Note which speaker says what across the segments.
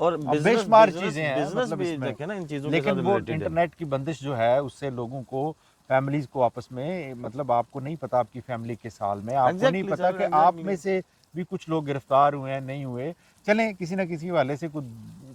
Speaker 1: اور
Speaker 2: بے شمار چیزیں ہیں
Speaker 1: بزنس
Speaker 2: مطلب
Speaker 1: بھی
Speaker 2: اس میں،
Speaker 1: دیکھیں نا ان چیزوں کے
Speaker 2: لیکن
Speaker 1: ساتھ
Speaker 2: وہ
Speaker 1: ریلیٹڈ ہے.
Speaker 2: انٹرنیٹ کی بندش جو ہے اس سے لوگوں کو، فیملیز کو آپس میں، مطلب آپ کو نہیں پتا آپ کی فیملی کے سال میں، آپ کو نہیں
Speaker 1: ایگزیکٹلی
Speaker 2: پتا
Speaker 1: سر،
Speaker 2: کہ آپ
Speaker 1: ایگزیکٹلی.
Speaker 2: میں سے بھی کچھ لوگ گرفتار ہوئے ہیں نہیں ہوئے. چلیں کسی نہ کسی حوالے سے کچھ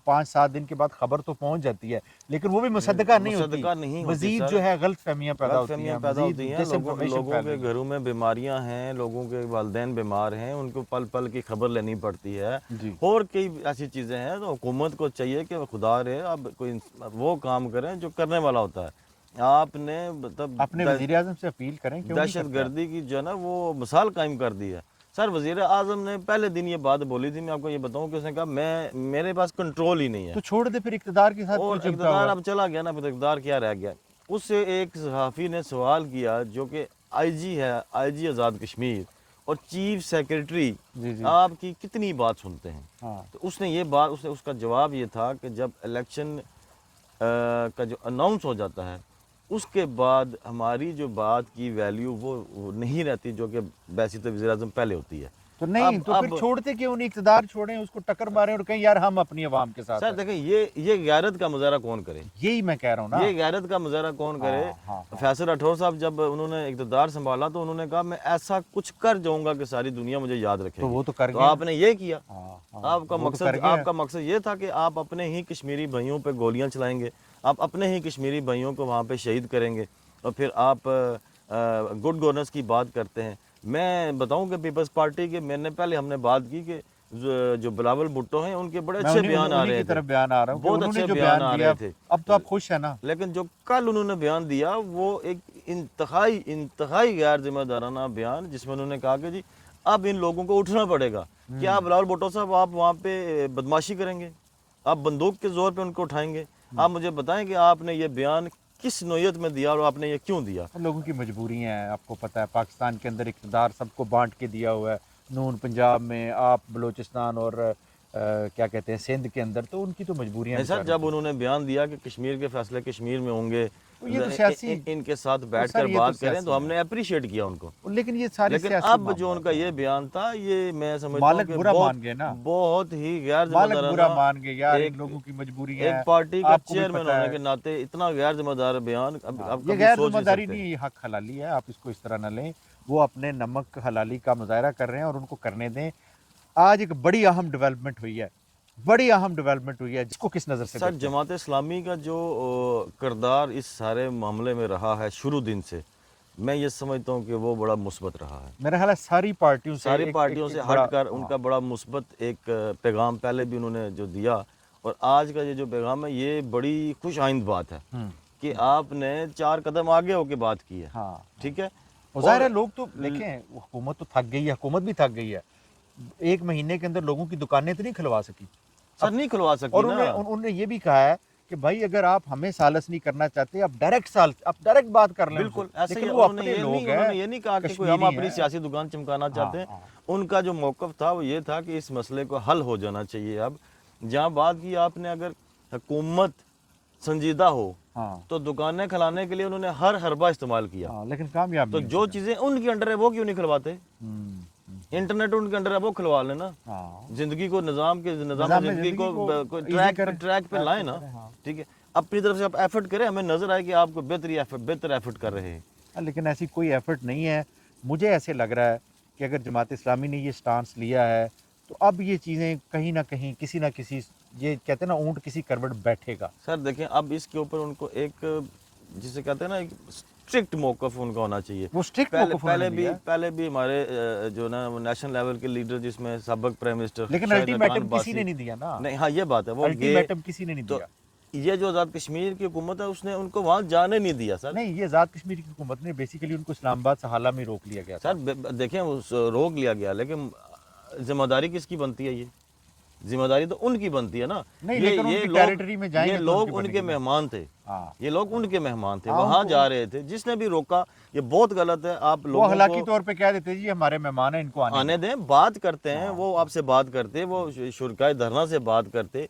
Speaker 2: 5-7 دن کے بعد خبر تو پہنچ جاتی ہے، لیکن وہ بھی مصدقہ نہیں ہوتی،
Speaker 1: مصدقہ نہیں ہوتی
Speaker 2: مزید
Speaker 1: سر.
Speaker 2: جو ہے غلط فہمیاں پیدا
Speaker 1: غلط
Speaker 2: ہوتی
Speaker 1: فہمیاں
Speaker 2: ہیں،
Speaker 1: پیدا
Speaker 2: مزید
Speaker 1: ہوتی ہیں،
Speaker 2: ڈس انفارمیشن
Speaker 1: لوگوں
Speaker 2: پھیل
Speaker 1: کے
Speaker 2: رہی ہے.
Speaker 1: گھروں میں بیماریاں ہیں، لوگوں کے والدین بیمار ہیں، ان کو پل پل کی خبر لینی پڑتی ہے.
Speaker 2: جی
Speaker 1: اور کئی ایسی چیزیں ہیں تو حکومت کو چاہیے کہ خدا رہے اب کوئی وہ کام کریں جو کرنے والا ہوتا ہے. آپ نے مطلب
Speaker 2: اپنے وزیر اعظم سے اپیل کریں، کیوں نہیں
Speaker 1: دہشت
Speaker 2: کرتے آپ؟
Speaker 1: گردی کی جو ہے نا وہ مثال قائم کر دی ہے. سر وزیر اعظم نے پہلے دن یہ بات بولی تھی، میں آپ کو یہ بتاؤں کہ اس نے کہا میرے پاس کنٹرول ہی نہیں ہے.
Speaker 2: تو چھوڑ دے پھر، اقتدار کے ساتھ
Speaker 1: اور
Speaker 2: کیوں چمٹا
Speaker 1: اقتدار
Speaker 2: ہوا ہے؟
Speaker 1: اب چلا گیا نا، پھر اقتدار کیا رہ گیا. اس سے ایک صحافی نے سوال کیا جو کہ آئی جی ہے، آئی جی آزاد کشمیر اور چیف سیکرٹری،
Speaker 2: جی جی
Speaker 1: آپ کی کتنی بات سنتے ہیں؟
Speaker 2: ہاں
Speaker 1: تو اس نے یہ بات، اس کا جواب یہ تھا کہ جب الیکشن کا جو اناؤنس ہو جاتا ہے اس کے بعد ہماری جو بات کی ویلیو وہ نہیں رہتی جو کہ بیسک وزیر اعظم پہلے ہوتی ہے.
Speaker 2: تو نہیں تو پھر
Speaker 1: اب
Speaker 2: چھوڑتے کیوں نہیں؟ اقتدار چھوڑیں، اس کو ٹکر ماریں اور کہیں یار ہم اپنی عوام کے ساتھ
Speaker 1: سر
Speaker 2: ہیں.
Speaker 1: دیکھیں یہ غیرت کا مظاہرہ کون کرے؟
Speaker 2: یہی میں کہہ رہا ہوں نا.
Speaker 1: یہ غیرت کا مظاہرہ کون کرے؟
Speaker 2: ہاں ہاں ہاں.
Speaker 1: فیصل راٹھور صاحب جب انہوں نے اقتدار سنبھالا تو انہوں نے کہا میں ایسا کچھ کر جاؤں گا کہ ساری دنیا مجھے یاد رکھے
Speaker 2: تو
Speaker 1: گی.
Speaker 2: وہ تو کر
Speaker 1: تو
Speaker 2: گئے
Speaker 1: آپ نے یہ کیا.
Speaker 2: ہاں ہاں،
Speaker 1: آپ کا
Speaker 2: وہ تو کر گئے.
Speaker 1: آپ کا مقصد یہ تھا کہ آپ اپنے ہی کشمیری بھائیوں پہ گولیاں چلائیں گے، آپ اپنے ہی کشمیری بھائیوں کو وہاں پہ شہید کریں گے، اور پھر آپ گڈ گورننس کی بات کرتے ہیں. میں بتاؤں کہ پیپلز پارٹی کے پہلے ہم نے بات کی کہ جو بلاول بھٹو ہیں ان کے بڑے
Speaker 2: میں
Speaker 1: اچھے بیان آ
Speaker 2: انہی
Speaker 1: رہے
Speaker 2: کی
Speaker 1: تھے،
Speaker 2: طرف بیان آ رہا ہوں کہ
Speaker 1: بہت
Speaker 2: انہوں نے
Speaker 1: اچھے
Speaker 2: جو
Speaker 1: بیان آ
Speaker 2: دیا،
Speaker 1: رہے تھے.
Speaker 2: اب تو آپ خوش ہیں نا.
Speaker 1: لیکن جو کل انہوں نے بیان دیا وہ ایک انتہائی غیر ذمہ دارانہ بیان، جس میں انہوں نے کہا کہ جی اب ان لوگوں کو اٹھنا پڑے گا. کیا بلاول بھٹو صاحب آپ وہاں پہ بدماشی کریں گے؟ آپ بندوق کے زور پہ ان کو اٹھائیں گے؟ آپ مجھے بتائیں کہ آپ نے یہ بیان کس نوعیت میں دیا اور آپ نے یہ کیوں دیا؟
Speaker 2: لوگوں کی مجبوری ہیں، آپ کو پتہ ہے پاکستان کے اندر اقتدار سب کو بانٹ کے دیا ہوا ہے. نون پنجاب میں، آپ بلوچستان اور کیا کہتے ہیں سندھ کے اندر، تو ان کی تو مجبوریاں
Speaker 1: نہیں سر،
Speaker 2: بیچاروں
Speaker 1: جب
Speaker 2: کی.
Speaker 1: انہوں نے بیان دیا کہ کشمیر کے فیصلے کشمیر میں ہوں گے،
Speaker 2: تو یہ تو سیاسی،
Speaker 1: ان کے ساتھ بیٹھ
Speaker 2: سر
Speaker 1: کر
Speaker 2: یہ تو
Speaker 1: بات کریں،
Speaker 2: سیاسی
Speaker 1: تو ہم
Speaker 2: ہے،
Speaker 1: نے اپریشیٹ کیا ان کو.
Speaker 2: لیکن یہ سارے
Speaker 1: لیکن
Speaker 2: سیاسی
Speaker 1: اب جو ان
Speaker 2: معاملات
Speaker 1: کا
Speaker 2: ہیں.
Speaker 1: یہ بیان تھا یہ میں سمجھتا ہوں
Speaker 2: مالک
Speaker 1: کہ
Speaker 2: برا مان گئے نا،
Speaker 1: بہت ہی غیر ذمہ
Speaker 2: مالک برا
Speaker 1: دارانہ،
Speaker 2: مان گئے یار، ان
Speaker 1: ایک
Speaker 2: لوگوں کی مجبوری ہے.
Speaker 1: ایک پارٹی کا
Speaker 2: آپ کو بھی
Speaker 1: چیئرمین
Speaker 2: پتہ
Speaker 1: ہونے
Speaker 2: ہے،
Speaker 1: کے ناطے اتنا غیر ذمہ دار بیان
Speaker 2: ہاں،
Speaker 1: اب
Speaker 2: یہ
Speaker 1: کبھی
Speaker 2: غیر
Speaker 1: سوچ
Speaker 2: ذمہ
Speaker 1: نہیں
Speaker 2: داری
Speaker 1: سکتے.
Speaker 2: نہیں، یہ حق حلالی ہے، آپ اس کو اس طرح نہ لیں. وہ اپنے نمک حلالی کا مظاہرہ کر رہے ہیں اور ان کو کرنے دیں. آج ایک بڑی اہم ڈیولپمنٹ ہوئی ہے، بڑی اہم ڈیولپمنٹ ہوئی ہے، جس کو کس نظر سے
Speaker 1: سر
Speaker 2: دیکھتے ہیں؟
Speaker 1: جماعت اسلامی کا جو کردار اس سارے معاملے میں رہا ہے شروع دن سے، میں یہ سمجھتا ہوں کہ وہ بڑا مثبت رہا ہے.
Speaker 2: میرا خیال ہے ساری پارٹیوں سے
Speaker 1: ساری
Speaker 2: ایک
Speaker 1: پارٹیوں سے
Speaker 2: بڑا،
Speaker 1: ہٹ کر ان
Speaker 2: ہاں
Speaker 1: کا بڑا مثبت ایک پیغام پہلے بھی انہوں نے جو دیا، اور آج کا یہ جو پیغام ہے یہ بڑی خوش آئند بات ہے کہ آپ نے 4 قدم آگے ہو کے بات کی ہے.
Speaker 2: ہاں.
Speaker 1: ٹھیک ہے.
Speaker 2: ظاہر ہے لوگ تو دیکھیں، حکومت تو تھک گئی ہے، حکومت بھی تھک گئی ہے. 1 مہینے کے اندر لوگوں کی دکانیں تو نہیں کھلوا سکی.
Speaker 1: سر نہیں کھلوا سکی
Speaker 2: اور
Speaker 1: نا.
Speaker 2: انہوں نے یہ بھی کہا ہے کہ بھائی اگر آپ ہمیں سالس نہیں کرنا چاہتے، آپ ڈائریکٹ بات کر لیں ان سے.
Speaker 1: بالکل ایسے ہی
Speaker 2: لیکن وہ اپنے لوگ
Speaker 1: انہوں
Speaker 2: ہیں،
Speaker 1: نے یہ نہیں کہا کہ کوئی ہم
Speaker 2: کشمیری
Speaker 1: اپنی
Speaker 2: ہیں.
Speaker 1: سیاسی دکان چمکانا
Speaker 2: ہاں
Speaker 1: چاہتے ہیں.
Speaker 2: ہاں
Speaker 1: ان کا جو موقف تھا وہ یہ تھا کہ اس مسئلے کو حل ہو جانا چاہیے. اب جہاں بات کی آپ نے، اگر حکومت سنجیدہ ہو
Speaker 2: ہاں
Speaker 1: تو دکانیں کھلانے کے لیے انہوں نے ہر حربہ استعمال کیا.
Speaker 2: ہاں، لیکن کامیاب
Speaker 1: تو
Speaker 2: نہیں
Speaker 1: جو
Speaker 2: ہوئی.
Speaker 1: چیزیں ان کے انڈر ہے وہ کیوں نہیں کھلواتے؟ انٹرنیٹ ان کے انڈر ہے وہ کھلوا لینا.
Speaker 2: ہاں،
Speaker 1: زندگی کو نظام
Speaker 2: میں
Speaker 1: زندگی کو
Speaker 2: ایزی کریں،
Speaker 1: ٹریک پہ لائیں نا.
Speaker 2: کریں. ہاں.
Speaker 1: ٹھیک ہے. اپنی طرف سے آپ ایفرٹ کریں، ہمیں نظر آئے کہ آپ کو بہتر ایفرٹ کر رہے ہیں.
Speaker 2: لیکن ایسی کوئی ایفرٹ نہیں ہے. مجھے ایسے لگ رہا ہے کہ اگر جماعت اسلامی نے یہ سٹانس لیا ہے تو اب یہ چیزیں کہیں نہ کہیں کسی نہ کسی، یہ کہتے ہیں نا اونٹ کسی کروٹ بیٹھے گا.
Speaker 1: سر دیکھیں اب اس کے اوپر ان کو ایک، جسے کہتے ہیں نا، ایک اسٹرکٹ موقف ان کا ہونا چاہیے.
Speaker 2: وہ اسٹرکٹ موقف انہوں نے لیا ہے.
Speaker 1: پہلے بھی ہمارے جو نا نیشنل لیول کے لیڈر، جس میں سابق پرائم منسٹر
Speaker 2: لیکن
Speaker 1: شاہد خان
Speaker 2: الٹیمیٹم کسی
Speaker 1: باسی،
Speaker 2: نے نہیں دیا نا.
Speaker 1: نہیں ہاں یہ بات ہے، وہ گئے.
Speaker 2: الٹیمیٹم کسی نے نہیں
Speaker 1: تو
Speaker 2: دیا.
Speaker 1: یہ جو آزاد کشمیر کی حکومت ہے اس نے ان کو وہاں جانے نہیں دیا سر.
Speaker 2: نہیں، یہ آزاد کشمیر کی حکومت نے بیسیکلی ان کو اسلام آباد سہالہ میں روک لیا گیا تھا.
Speaker 1: سر دیکھیں روک لیا گیا، لیکن ذمہ داری کس کی بنتی ہے؟ یہ ذمہ داری تو ان کی بنتی ہے نا.
Speaker 2: نہیں، لیکن ان کی ٹیریٹری میں جائیں
Speaker 1: یہ
Speaker 2: گے تو
Speaker 1: لوگ
Speaker 2: ان
Speaker 1: ان
Speaker 2: کی
Speaker 1: کے
Speaker 2: بنے گی.
Speaker 1: مہمان تھے.
Speaker 2: ہاں،
Speaker 1: یہ لوگ ان کے مہمان تھے،
Speaker 2: ہاں،
Speaker 1: وہاں جا رہے تھے. جس نے بھی روکا یہ بہت غلط ہے. آپ
Speaker 2: وہ
Speaker 1: لوگوں
Speaker 2: اخلاقی
Speaker 1: کو
Speaker 2: طور پہ کہہ دیتے جی ہمارے مہمان ہیں، ان کو
Speaker 1: آنے دیں، بات کرتے ہیں، وہ آپ سے بات کرتے، وہ شرکائے دھرنا سے بات کرتے،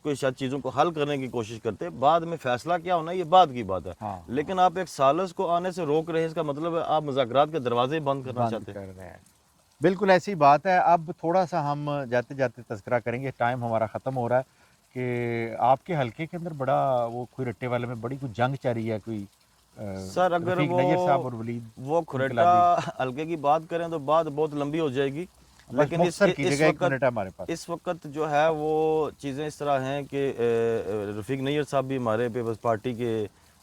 Speaker 1: کوئی شاید چیزوں کو حل کرنے کی کوشش کرتے. بعد میں فیصلہ کیا ہونا یہ بعد کی بات ہے.
Speaker 2: ہاں.
Speaker 1: لیکن آپ ایک سالس کو آنے سے روک رہے ہیں، اس کا مطلب ہے آپ مذاکرات کے دروازے بند کرنا چاہتے ہیں.
Speaker 2: کر رہے ہیں. بالکل ایسی بات ہے. اب تھوڑا سا ہم جاتے جاتے تذکرہ کریں گے، ٹائم ہمارا ختم ہو رہا ہے. کہ آپ کے حلقے کے اندر بڑا وہ کوئی رٹے والے میں بڑی کوئی جنگ چل رہی ہے کوئی
Speaker 1: سر اگر
Speaker 2: رفیق نیر صاحب اور ولید
Speaker 1: وہ کھریٹا
Speaker 2: انقلابی؟
Speaker 1: حلقے کی بات کریں تو بات بہت لمبی ہو جائے گی،
Speaker 2: بس
Speaker 1: لیکن
Speaker 2: مختصر کیجیے گا، 1 منٹ ہے ہمارے پاس۔
Speaker 1: اس وقت جو ہے وہ چیزیں اس طرح ہیں کہ رفیق نیر صاحب بھی ہمارے پیپلز پارٹی کے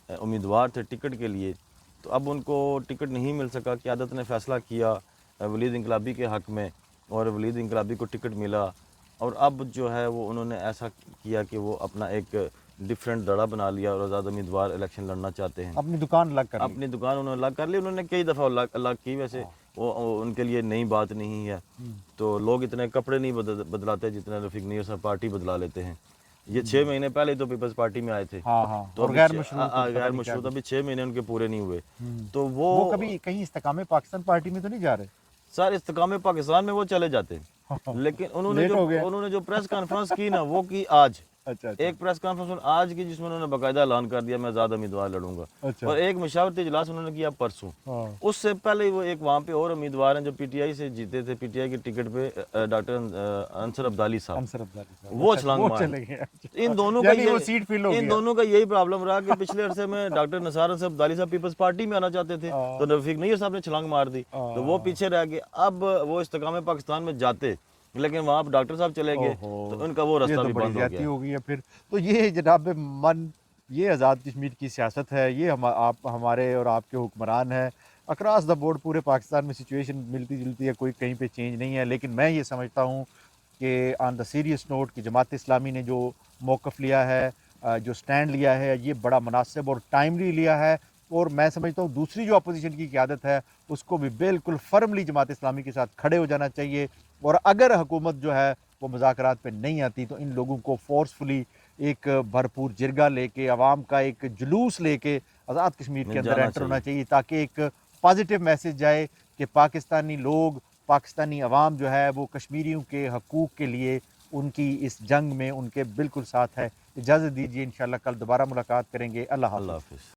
Speaker 1: امیدوار تھے ٹکٹ کے لیے، تو اب ان کو ٹکٹ نہیں مل سکا۔ قیادت نے فیصلہ کیا ولید انقلابی کے حق میں، اور ولید انقلابی کو ٹکٹ ملا، اور اب جو ہے وہ انہوں نے ایسا کیا کہ وہ اپنا ایک ڈیفرنٹ دڑا بنا لیا اور آزاد امیدوار الیکشن لڑنا چاہتے ہیں۔
Speaker 2: اپنی دکان الگ کر لی۔
Speaker 1: اپنی دکان انہوں نے الگ کر لی، انہوں نے کئی دفعہ الگ کی، ویسے وہ ان کے لیے نئی بات نہیں ہے۔ تو لوگ اتنے کپڑے نہیں بدلاتے جتنے رفیق نیر صاحب پارٹی بدلا لیتے ہیں۔ یہ 6 مہینے پہلے تو پیپلز پارٹی میں آئے تھے،
Speaker 2: ہاں ہاں،
Speaker 1: تو
Speaker 2: اور غیر مشروط
Speaker 1: ابھی 6 مہینے ان کے پورے نہیں ہوئے۔ تو
Speaker 2: وہ کبھی کہیں استحکام پاکستان پارٹی میں تو نہیں جا رہے؟
Speaker 1: سر استحکام پاکستان میں وہ چلے جاتے ہیں، لیکن انہوں نے جو پریس کانفرنس کی نا وہ کی آج، ایک پریس کانفرنس آج کی جس میں انہوں نے باقاعدہ اعلان کر دیا میں آزاد امیدوار لڑوں گا، اور ایک مشاورتی اجلاس انہوں نے کیا پرسوں۔ اس سے پہلے وہ ایک وہاں پہ اور امیدوار ہیں جو پی ٹی آئی سے جیتے تھے، پی ٹی آئی کی ٹکٹ پہ ڈاکٹر انصر عبدالی صاحب، وہ چھلانگ مار۔ ان دونوں کا یہی پرابلم رہا کہ پچھلے عرصے میں ڈاکٹر نثار انصر عبدالی صاحب پیپلز پارٹی میں آنا چاہتے تھے، تو رفیق نیر صاحب نے چھلانگ مار دی، تو وہ پیچھے رہ گئے۔ اب وہ استحکام پاکستان میں جاتے، لیکن وہاں ڈاکٹر صاحب چلے گئے تو ان کا وہ راستہ بھی بند ہو گیا۔
Speaker 2: ہو گئی ہے پھر تو یہ جناب من، یہ آزاد کشمیر کی سیاست ہے، یہ آپ ہمارے اور آپ کے حکمران ہیں۔ اکراس دا بورڈ پورے پاکستان میں سچویشن ملتی جلتی ہے، کوئی کہیں پہ چینج نہیں ہے، لیکن میں یہ سمجھتا ہوں کہ آن دا سیریس نوٹ کہ جماعت اسلامی نے جو موقف لیا ہے، جو سٹینڈ لیا ہے، یہ بڑا مناسب اور ٹائملی لیا ہے، اور میں سمجھتا ہوں دوسری جو اپوزیشن کی قیادت ہے اس کو بھی بالکل فرملی جماعت اسلامی کے ساتھ کھڑے ہو جانا چاہیے، اور اگر حکومت جو ہے وہ مذاکرات پہ نہیں آتی تو ان لوگوں کو فورسفلی ایک بھرپور جرگہ لے کے، عوام کا ایک جلوس لے کے آزاد کشمیر کے اندر انٹر ہونا چاہیے، تاکہ ایک پازیٹیو میسیج جائے کہ پاکستانی لوگ، پاکستانی عوام جو ہے وہ کشمیریوں کے حقوق کے لیے ان کی اس جنگ میں ان کے بالکل ساتھ ہے۔ اجازت دیجیے، انشاءاللہ کل دوبارہ ملاقات کریں گے۔ اللہ حافظ۔